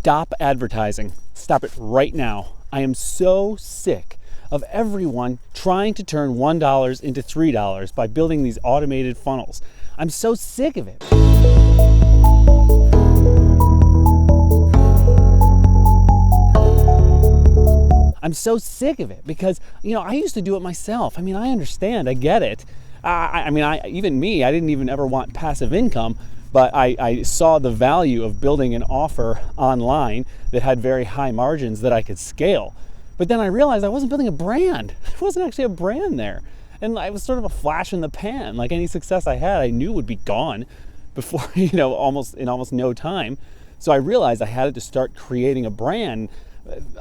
Stop advertising. Stop it right now. I am so sick of everyone trying to turn $1 into $3 by building these automated funnels. I'm so sick of it. I'm so sick of it because, I used to do it myself. I understand, I get it. I didn't even ever want passive income, but I saw the value of building an offer online that had very high margins that I could scale. But then I realized I wasn't building a brand. There wasn't actually a brand there. And it was sort of a flash in the pan. Like any success I had, I knew would be gone before, almost no time. So I realized I had to start creating a brand.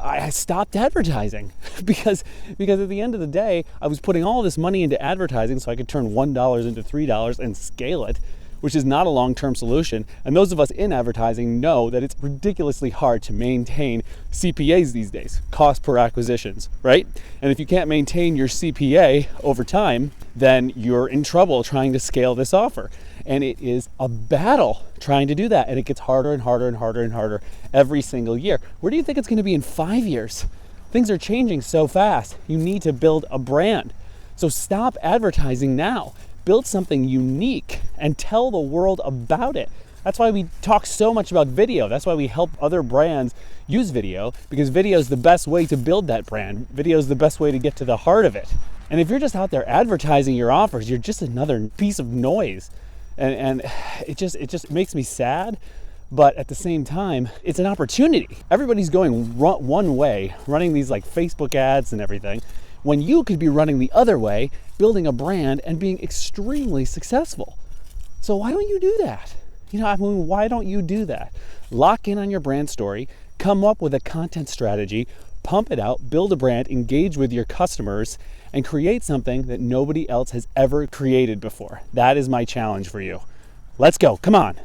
I stopped advertising because at the end of the day, I was putting all this money into advertising so I could turn $1 into $3 and scale it, which is not a long-term solution. And those of us in advertising know that it's ridiculously hard to maintain CPAs these days, cost per acquisitions, right? And if you can't maintain your CPA over time, then you're in trouble trying to scale this offer. And it is a battle trying to do that. And it gets harder and harder and harder and harder every single year. Where do you think it's going to be in 5 years? Things are changing so fast. You need to build a brand. So stop advertising now. Build something unique and tell the world about it. That's why we talk so much about video. That's why we help other brands use video, because video is the best way to build that brand. Video is the best way to get to the heart of it. And if you're just out there advertising your offers, you're just another piece of noise. And it just makes me sad, but at the same time, it's an opportunity. Everybody's going one way, running these like Facebook ads and everything, when you could be running the other way, building a brand and being extremely successful. So why don't you do that? Why don't you do that? Lock in on your brand story, come up with a content strategy, pump it out, build a brand, engage with your customers, and create something that nobody else has ever created before. That is my challenge for you. Let's go. Come on.